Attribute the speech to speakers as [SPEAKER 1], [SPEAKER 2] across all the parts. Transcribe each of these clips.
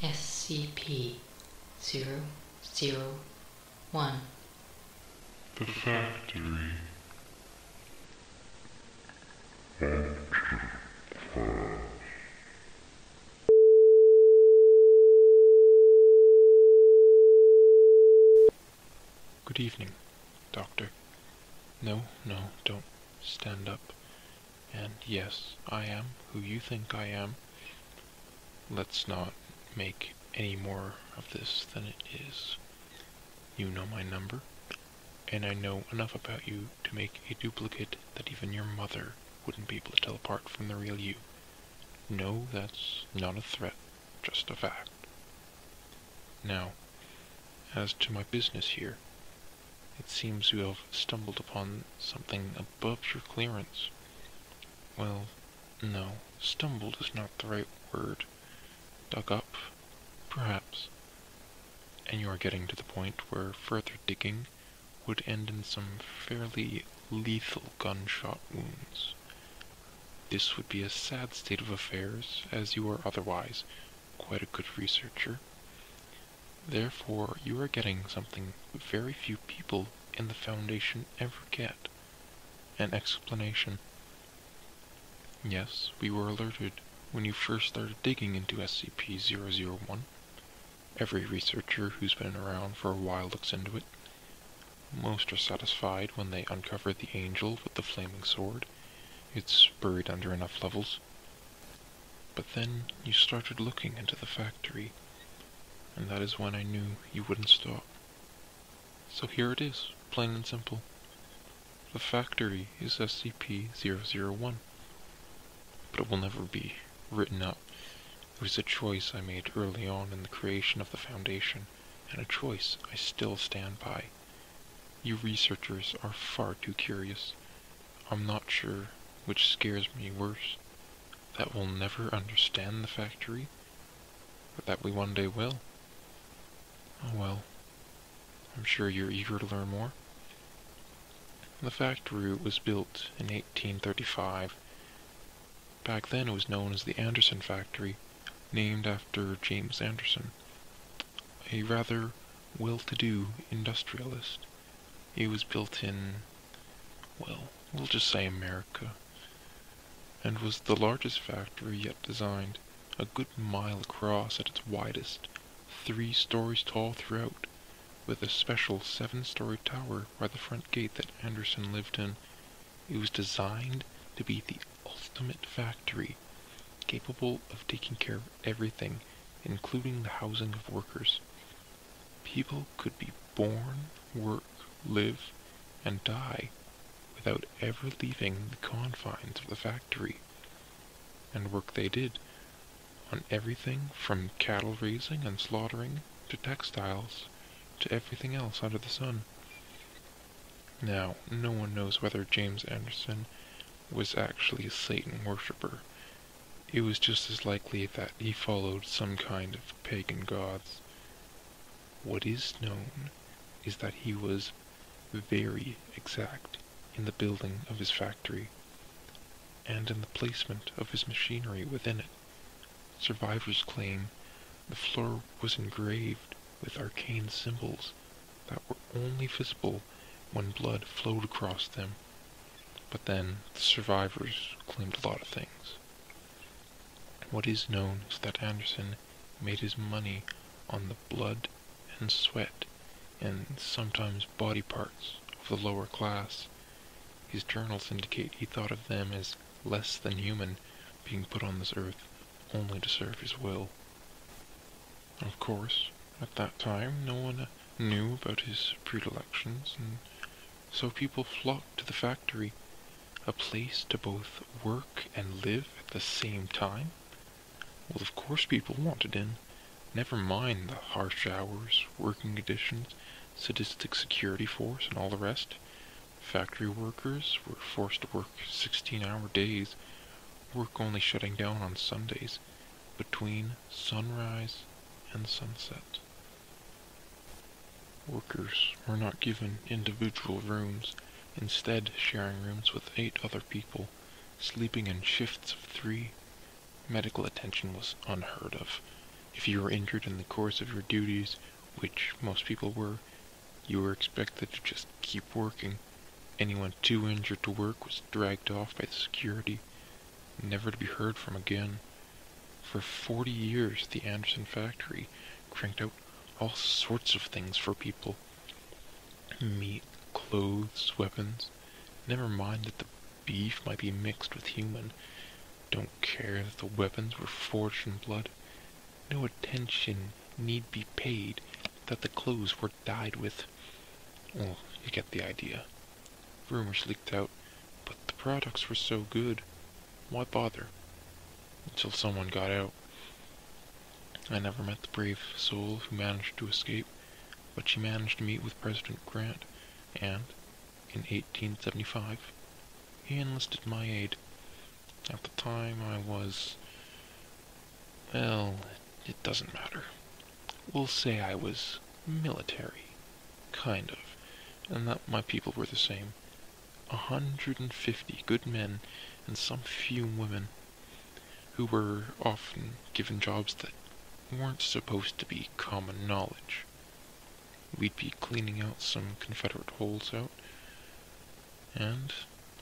[SPEAKER 1] SCP-001.
[SPEAKER 2] The factory.
[SPEAKER 3] Good evening, Doctor. No, don't stand up. And yes, I am who you think I am. Let's not make any more of this than it is. You know my number, and I know enough about you to make a duplicate that even your mother wouldn't be able to tell apart from the real you. No, that's not a threat, just a fact. Now, as to my business here, it seems you have stumbled upon something above your clearance. Well, no, stumbled is not the right word. Dug up, perhaps. And you are getting to the point where further digging would end in some fairly lethal gunshot wounds. This would be a sad state of affairs, as you are otherwise quite a good researcher. Therefore, you are getting something very few people in the Foundation ever get. An explanation. Yes, we were alerted when you first started digging into SCP-001. Every researcher who's been around for a while looks into it. Most are satisfied when they uncover the angel with the flaming sword. It's buried under enough levels. But then you started looking into the factory, and that is when I knew you wouldn't stop. So here it is, plain and simple. The factory is SCP-001, but it will never be written up. It was a choice I made early on in the creation of the Foundation, and a choice I still stand by. You researchers are far too curious. I'm not sure which scares me worse, that we'll never understand the factory, or that we one day will. Oh well, I'm sure you're eager to learn more. The factory was built in 1835. Back then it was known as the Anderson Factory, named after James Anderson, a rather well-to-do industrialist. It was built in, well, we'll just say America, and was the largest factory yet designed, a good mile across at its widest, 3 stories tall throughout, with a special 7-story tower by the front gate that Anderson lived in. It was designed to be the ultimate factory, capable of taking care of everything, including the housing of workers. People could be born, work, live, and die without ever leaving the confines of the factory. And work they did, on everything from cattle raising and slaughtering to textiles to everything else under the sun. Now, no one knows whether James Anderson was actually a Satan worshipper. It was just as likely that he followed some kind of pagan gods. What is known is that he was very exact in the building of his factory, and in the placement of his machinery within it. Survivors claim the floor was engraved with arcane symbols that were only visible when blood flowed across them. But then, the survivors claimed a lot of things. What is known is that Anderson made his money on the blood and sweat, and sometimes body parts of the lower class. His journals indicate he thought of them as less than human, being put on this earth only to serve his will. Of course, at that time, no one knew about his predilections, and so people flocked to the factory, a place to both work and live at the same time. Well, of course people wanted in. Never mind the harsh hours, working conditions, sadistic security force, and all the rest. Factory workers were forced to work 16-hour days, work only shutting down on Sundays, between sunrise and sunset. Workers were not given individual rooms, instead sharing rooms with 8 other people, sleeping in shifts of 3. Medical attention was unheard of. If you were injured in the course of your duties, which most people were, you were expected to just keep working. Anyone too injured to work was dragged off by the security, never to be heard from again. For 40 years, the Anderson factory cranked out all sorts of things for people. Meat, clothes, weapons. Never mind that the beef might be mixed with human. Don't care that the weapons were forged in blood. No attention need be paid that the clothes were dyed with. Well, you get the idea. Rumors leaked out, but the products were so good. Why bother? Until someone got out. I never met the brave soul who managed to escape, but she managed to meet with President Grant, and, in 1875, he enlisted my aid. At the time I was... well, it doesn't matter. We'll say I was military. Kind of. And that my people were the same. 150 good men and some few women, who were often given jobs that weren't supposed to be common knowledge. We'd be cleaning out some Confederate holes out, and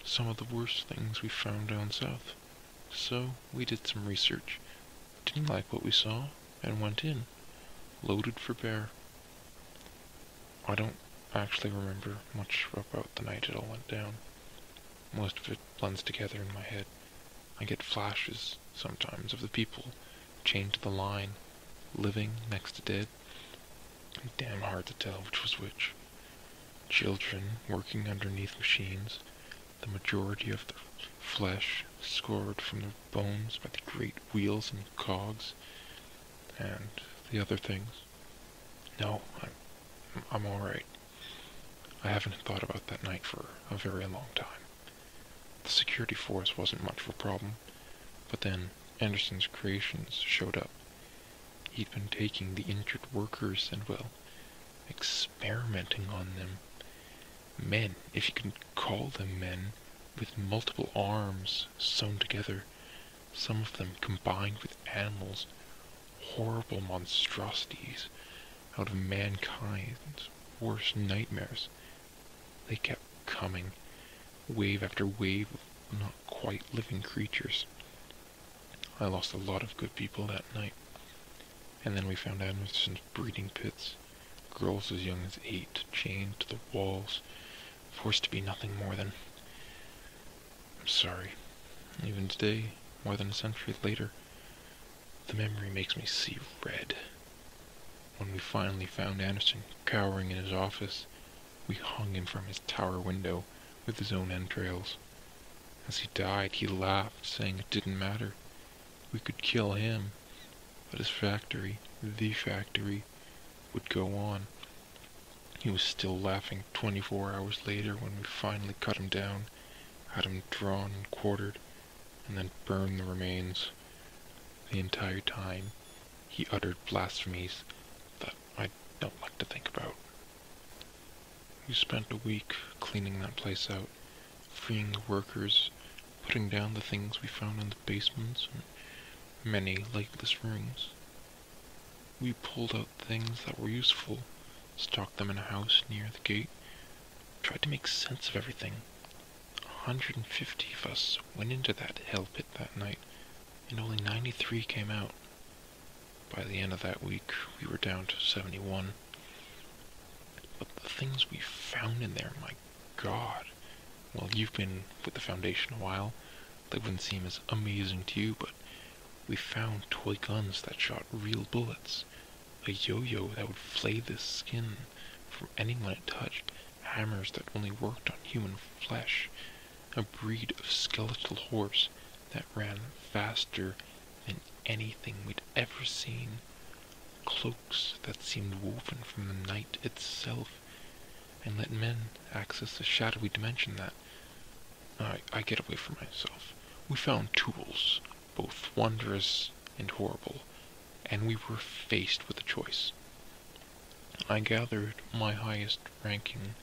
[SPEAKER 3] some of the worst things we found down south. So we did some research, didn't like what we saw, and went in, loaded for bear. I don't actually remember much about the night it all went down. Most of it blends together in my head. I get flashes, sometimes, of the people chained to the line, living next to dead. Damn hard to tell which was which. Children working underneath machines, the majority of their flesh scored from their bones by the great wheels and cogs, and the other things. No, I'm alright. I haven't thought about that night for a very long time. The security force wasn't much of a problem, but then Anderson's creations showed up. He'd been taking the injured workers and, well, experimenting on them. Men, if you can call them men, with multiple arms sewn together, some of them combined with animals, horrible monstrosities out of mankind's worst nightmares. They kept coming, wave after wave of not quite living creatures. I lost a lot of good people that night. And then we found Anderson's breeding pits, girls as young as 8 chained to the walls, forced to be nothing more than... I'm sorry. Even today, more than a century later, the memory makes me see red. When we finally found Anderson cowering in his office, we hung him from his tower window with his own entrails. As he died, he laughed, saying it didn't matter. We could kill him, but his factory, the factory, would go on. He was still laughing 24 hours later when we finally cut him down, had him drawn and quartered, and then burned the remains. The entire time, he uttered blasphemies that I don't like to think about. We spent a week cleaning that place out, freeing the workers, putting down the things we found in the basements and many legless rooms. We pulled out things that were useful, stocked them in a house near the gate, tried to make sense of everything. 150 of us went into that hell pit that night, and only 93 came out. By the end of that week, we were down to 71. But the things we found in there, my God. Well, you've been with the Foundation a while. They wouldn't seem as amazing to you, but we found toy guns that shot real bullets, a yo-yo that would flay the skin from anyone it touched, hammers that only worked on human flesh, a breed of skeletal horse that ran faster than anything we'd ever seen, cloaks that seemed woven from the night itself, and let men access a shadowy dimension that... I get away from myself. We found tools, both wondrous and horrible, and we were faced with a choice. I gathered my highest ranking,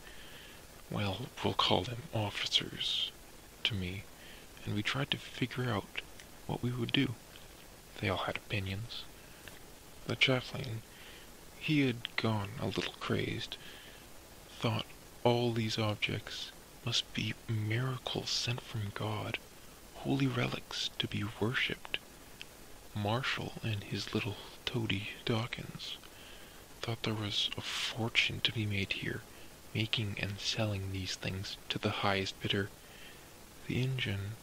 [SPEAKER 3] well, we'll call them officers, to me, and we tried to figure out what we would do. They all had opinions. The chaplain, he had gone a little crazed, thought all these objects must be miracles sent from God, holy relics to be worshipped. Marshall and his little toady Dawkins thought there was a fortune to be made here, making and selling these things to the highest bidder. The Injun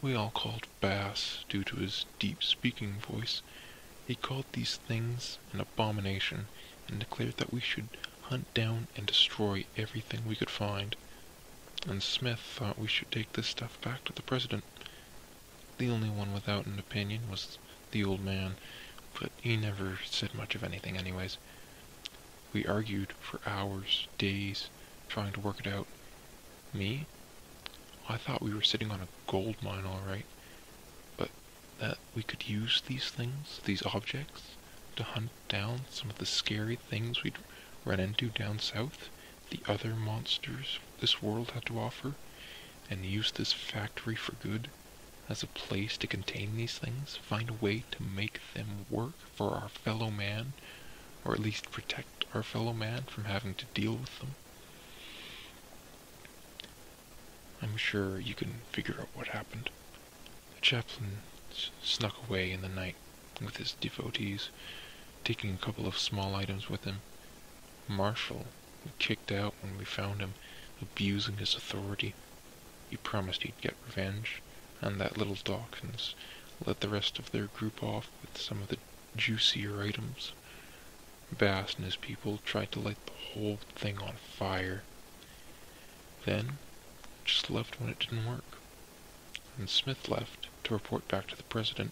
[SPEAKER 3] we all called Bass due to his deep speaking voice. He called these things an abomination and declared that we should hunt down and destroy everything we could find. And Smith thought we should take this stuff back to the president. The only one without an opinion was the old man, but he never said much of anything anyways. We argued for hours, days, trying to work it out. Me? I thought we were sitting on a gold mine all right, but that we could use these things, these objects, to hunt down some of the scary things we'd run into down south, the other monsters this world had to offer, and use this factory for good, as a place to contain these things, find a way to make them work for our fellow man, or at least protect our fellow man from having to deal with them. I'm sure you can figure out what happened. The chaplain snuck away in the night with his devotees, taking a couple of small items with him. Marshall kicked out when we found him, abusing his authority. He promised he'd get revenge, and that little Dawkins led the rest of their group off with some of the juicier items. Bass and his people tried to light the whole thing on fire. Then, just left when it didn't work. And Smith left to report back to the president.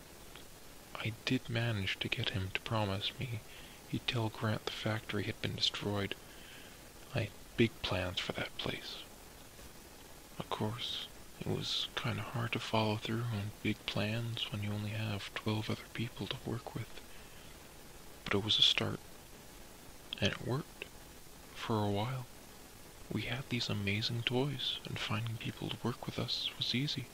[SPEAKER 3] I did manage to get him to promise me he'd tell Grant the factory had been destroyed. I had big plans for that place. Of course, it was kind of hard to follow through on big plans when you only have 12 other people to work with. But it was a start. And it worked. For a while. We had these amazing toys, and finding people to work with us was easy.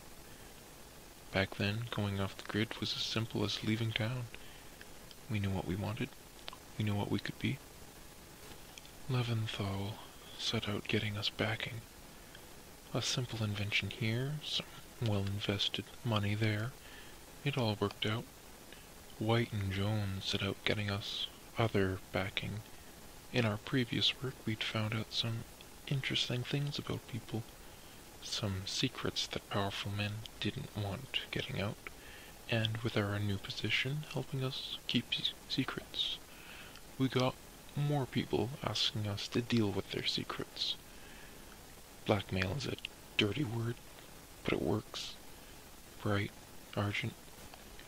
[SPEAKER 3] Back then, going off the grid was as simple as leaving town. We knew what we wanted. We knew what we could be. Leventhal set out getting us backing. A simple invention here, some well-invested money there. It all worked out. White and Jones set out getting us other backing. In our previous work, we'd found out some interesting things about people. Some secrets that powerful men didn't want getting out. And with our new position helping us keep secrets, we got more people asking us to deal with their secrets. Blackmail is a dirty word, but it works. Bright, Argent,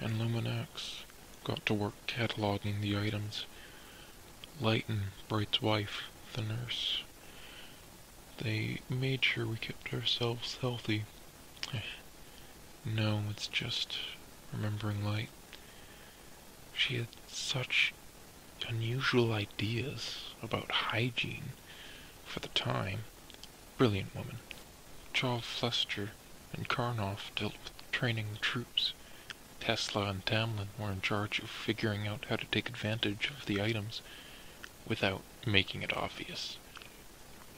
[SPEAKER 3] and Luminax got to work cataloging the items. Light and Bright's wife, the nurse, they made sure we kept ourselves healthy. No, it's just remembering Light. She had such unusual ideas about hygiene for the time. Brilliant woman. Charles Flester and Karnoff dealt with training the troops. Tesla and Tamlin were in charge of figuring out how to take advantage of the items without making it obvious.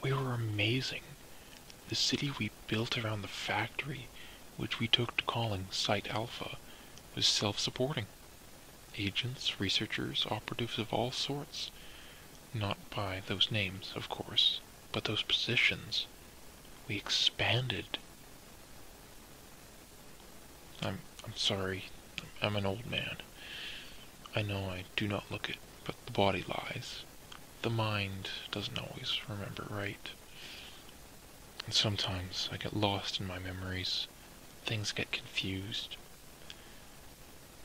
[SPEAKER 3] We were amazing. The city we built around the factory, which we took to calling Site Alpha, was self-supporting. Agents, researchers, operatives of all sorts. Not by those names, of course, but those positions. We expanded. I'm sorry. I'm an old man. I know I do not look it, but the body lies. The mind doesn't always remember right. And sometimes I get lost in my memories. Things get confused.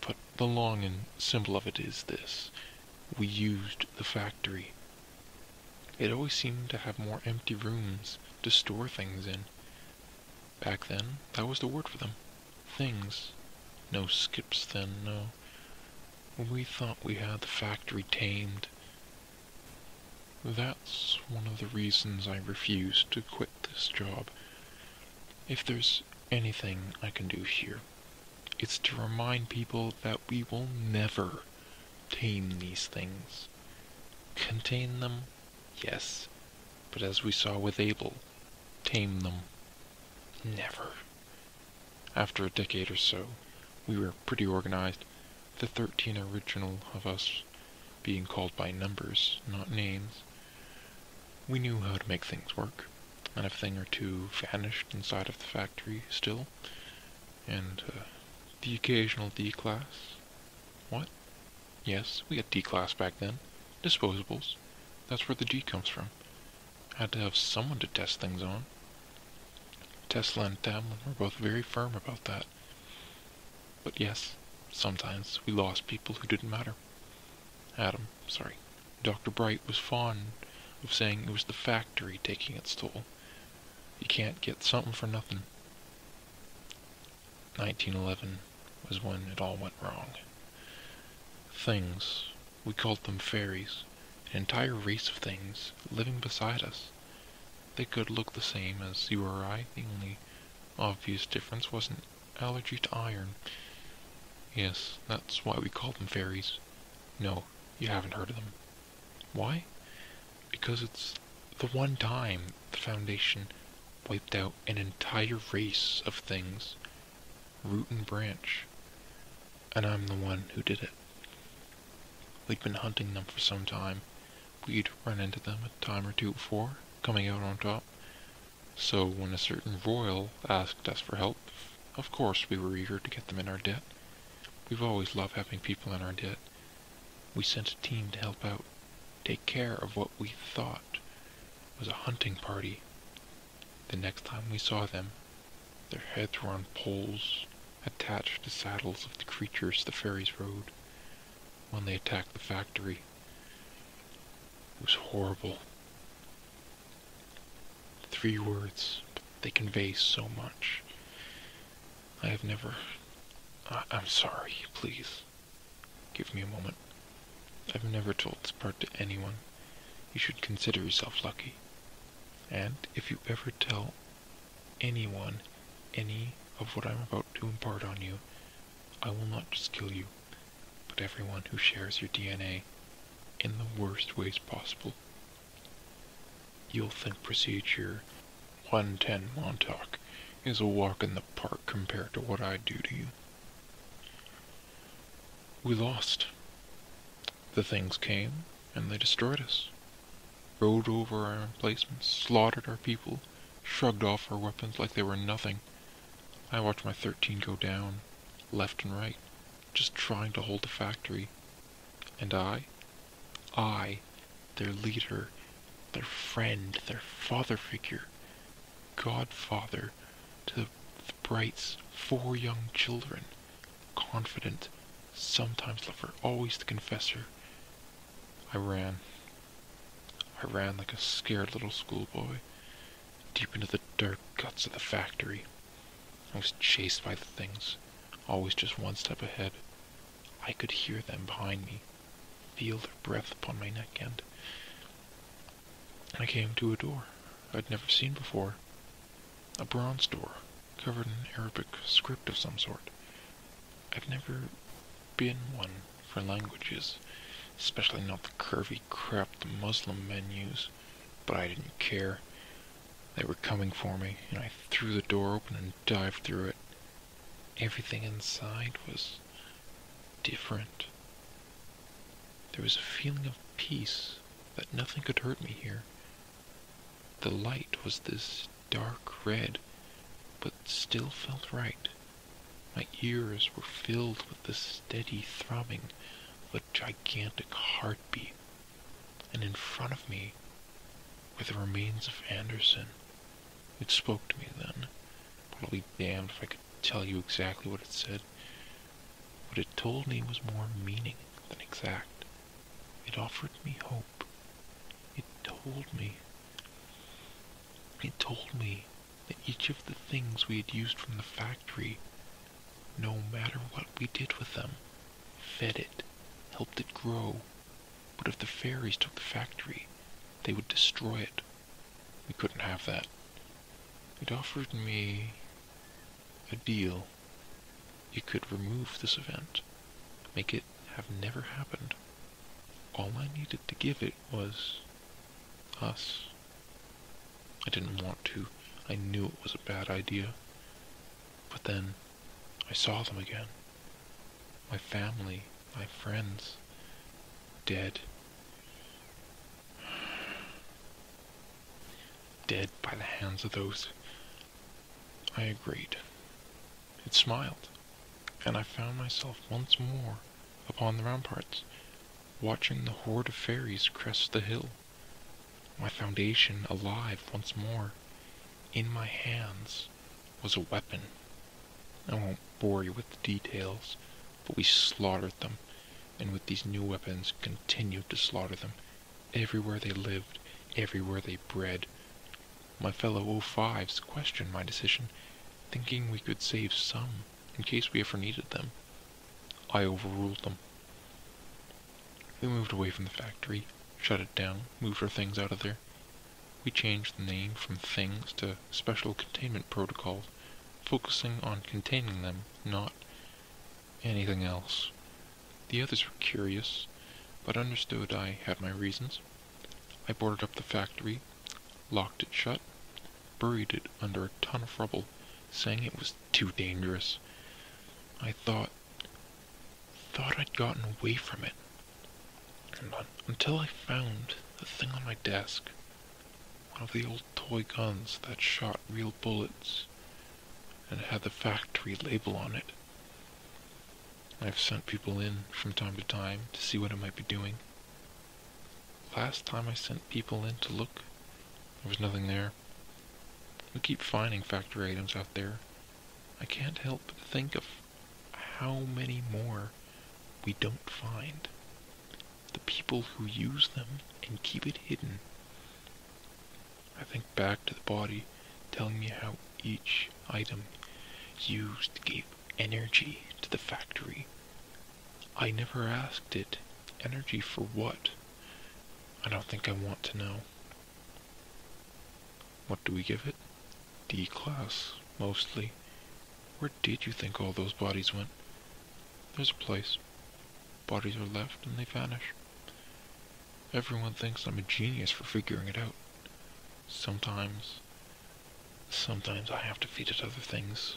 [SPEAKER 3] But the long and simple of it is this. We used the factory. It always seemed to have more empty rooms to store things in. Back then, that was the word for them. Things. No skips then, no. We thought we had the factory tamed. That's one of the reasons I refused to quit this job. If there's anything I can do here, it's to remind people that we will never tame these things. Contain them? Yes. But as we saw with Abel, tame them? Never. After a decade or so, we were pretty organized, the 13 original of us being called by numbers, not names. We knew how to make things work, and a thing or two vanished inside of the factory still, and the occasional D-class. What? Yes, we had D-class back then. Disposables. That's where the D comes from. Had to have someone to test things on. Tesla and Tamlin were both very firm about that. But yes, sometimes we lost people who didn't matter. Dr. Bright was fond of saying it was the factory taking its toll. You can't get something for nothing. 1911 was when it all went wrong. Things, we called them fairies, an entire race of things living beside us. They could look the same as you or I, the only obvious difference was an allergy to iron. Yes, that's why we call them fairies. No, you haven't heard of them. Why? Because it's the one time the Foundation wiped out an entire race of things, root and branch, and I'm the one who did it. We'd been hunting them for some time. We'd run into them a time or two before, coming out on top. So when a certain royal asked us for help, of course we were eager to get them in our debt. We've always loved having people in our debt. We sent a team to help out, take care of what we thought was a hunting party. The next time we saw them, their heads were on poles, attached to saddles of the creatures the fairies rode. When they attacked the factory, it was horrible. 3 words, but they convey so much. I'm sorry, please. Give me a moment. I've never told this part to anyone. You should consider yourself lucky. And if you ever tell anyone any of what I'm about to impart on you, I will not just kill you, but everyone who shares your DNA in the worst ways possible. You'll think Procedure 110 Montauk is a walk in the park compared to what I do to you. We lost. The things came, and they destroyed us. Rode over our emplacements, slaughtered our people, shrugged off our weapons like they were nothing. I watched my 13 go down, left and right, just trying to hold the factory. And I, their leader, their friend, their father figure, godfather to the Brights' 4 young children, confident, sometimes lover, always the confessor. I ran like a scared little schoolboy, deep into the dark guts of the factory. I was chased by the things, always just one step ahead. I could hear them behind me, feel their breath upon my neck end. I came to a door I'd never seen before. A bronze door, covered in Arabic script of some sort. I've never been one for languages, especially not the curvy crap the Muslim men use, but I didn't care. They were coming for me, and I threw the door open and dived through it. Everything inside was different. There was a feeling of peace, that nothing could hurt me here. The light was this dark red, but still felt right. My ears were filled with the steady throbbing of a gigantic heartbeat, and in front of me were the remains of Anderson. It spoke to me then, but I'll be damned if I could tell you exactly what it said. What it told me was more meaning than exact. It offered me hope. It told me that each of the things we had used from the factory, no matter what we did with them, fed it, helped it grow. But if the fairies took the factory, they would destroy it. We couldn't have that. It offered me a deal. You could remove this event, make it have never happened. All I needed to give it was us. I didn't want to. I knew it was a bad idea. But then, I saw them again. My family, my friends, dead. Dead by the hands of those. I agreed. It smiled, and I found myself once more upon the ramparts, watching the horde of fairies crest the hill. My foundation alive once more. In my hands was a weapon. I won't bore you with the details, but we slaughtered them, and with these new weapons continued to slaughter them, everywhere they lived, everywhere they bred. My fellow O5s questioned my decision, thinking we could save some in case we ever needed them. I overruled them. We moved away from the factory, shut it down, moved our things out of there. We changed the name from things to special containment protocols, focusing on containing them, not anything else. The others were curious, but understood I had my reasons. I boarded up the factory, locked it shut, buried it under a ton of rubble, saying it was too dangerous. I thought I'd gotten away from it. And until I found the thing on my desk, one of the old toy guns that shot real bullets, and had the factory label on it. I've sent people in from time to time to see what it might be doing. Last time I sent people in to look, there was nothing there. We keep finding factory items out there. I can't help but think of how many more we don't find. The people who use them and keep it hidden. I think back to the body telling me how each item used gave energy to the factory. I never asked it, energy for what? I don't think I want to know. What do we give it? D class, mostly. Where did you think all those bodies went? There's a place. Bodies are left and they vanish. Everyone thinks I'm a genius for figuring it out. Sometimes I have to feed it other things.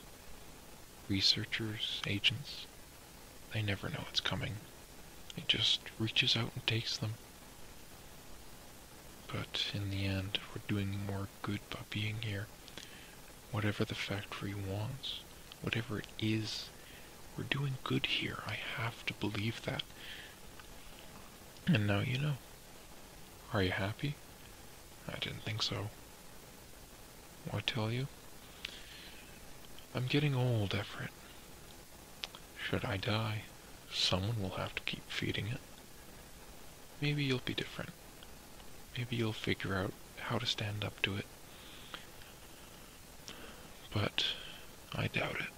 [SPEAKER 3] Researchers, agents, they never know it's coming. It just reaches out and takes them. But in the end, we're doing more good by being here. Whatever the factory wants, whatever it is, we're doing good here. I have to believe that. And now you know. Are you happy? I didn't think so. Why tell you? I'm getting old, Everett. Should I die, someone will have to keep feeding it. Maybe you'll be different. Maybe you'll figure out how to stand up to it. But I doubt it.